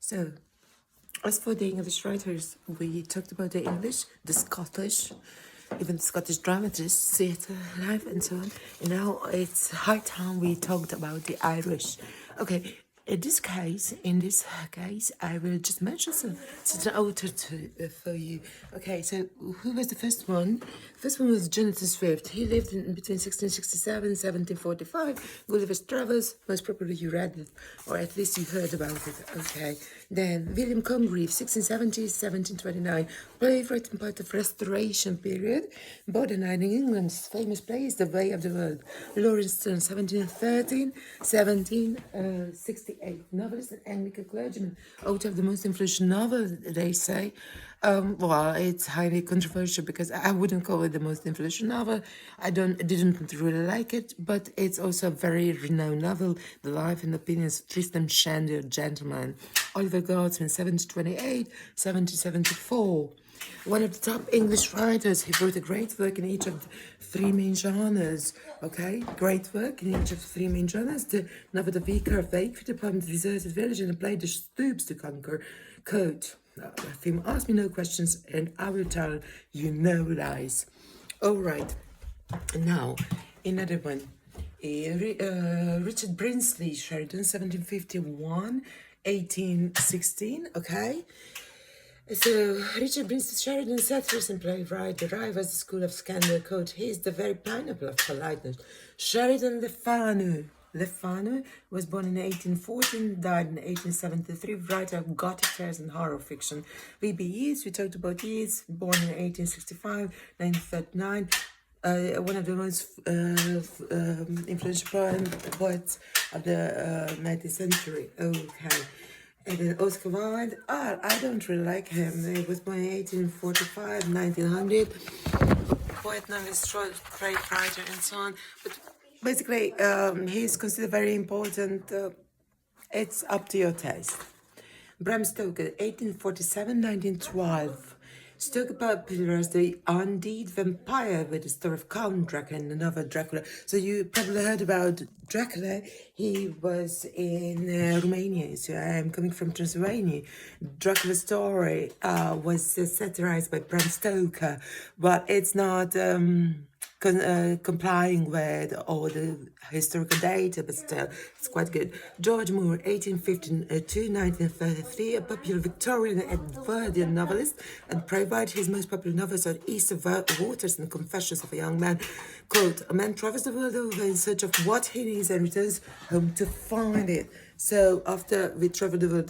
So, as for the English writers, we talked about the English, the Scottish, even Scottish dramatists, theatre, life, and so on. And now it's high time we talked about the Irish. Okay, in this case, I will just mention such an author for you. Okay, so who was the first one? The first one was Jonathan Swift. He lived in between 1667 and 1745. Gulliver's Travels, most probably you read it, or at least you heard about it. Okay, then William Congreve, 1670 1729, play written part of Restoration period, modernising England's famous play is The Way of the World. Lawrence Sterne, 1713 1768, novelist and Anglican clergyman, author of the most influential novel, they say. Well, it's highly controversial because I wouldn't call it the most influential novel. I didn't really like it, but it's also a very renowned novel. The life and opinions of Tristram Shandy, a gentleman. Oliver Goldsmith, 1728 1774. One of the top English writers. He wrote a great work in each of the three main genres. Okay, great work in each of the three main genres. The novel The Vicar of Wakefield, the poem The Deserted Village, and the play The Stoops to Conquer. Quote, if you ask me no questions, and I will tell you no lies. All right, now another one. Richard Brinsley Sheridan, 1751 1816. Okay. So, Richard Brinsley Sheridan, satirist and playwright, derived as the school of scandal. Quote, he is the very pineapple of politeness. Sheridan Le Fanu was born in 1814, died in 1873, writer of Gothic tales and horror fiction. V.B. Yeats, we talked about Yeats, born in 1865, 1939. One of the most influential poets of the 19th century. Okay. And then Oscar Wilde, I don't really like him. He was born in 1845, 1900. Poet, novelist, great writer, and so on. But basically, he's considered very important. It's up to your taste. Bram Stoker, 1847, 1912. Stoker popular as the undead vampire with the story of Count Dracula and the novel Dracula. So you probably heard about Dracula. He was in Romania, so I am coming from Transylvania. Dracula's story was satirized by Bram Stoker, but it's not complying with all the historical data, but still, it's quite good. George Moore, 1815 to 1933, a popular Victorian Edwardian novelist and playwright. His most popular novels are East of Waters and Confessions of a Young Man. Quote, a man travels the world over in search of what he needs and returns home to find it. So after we travel the world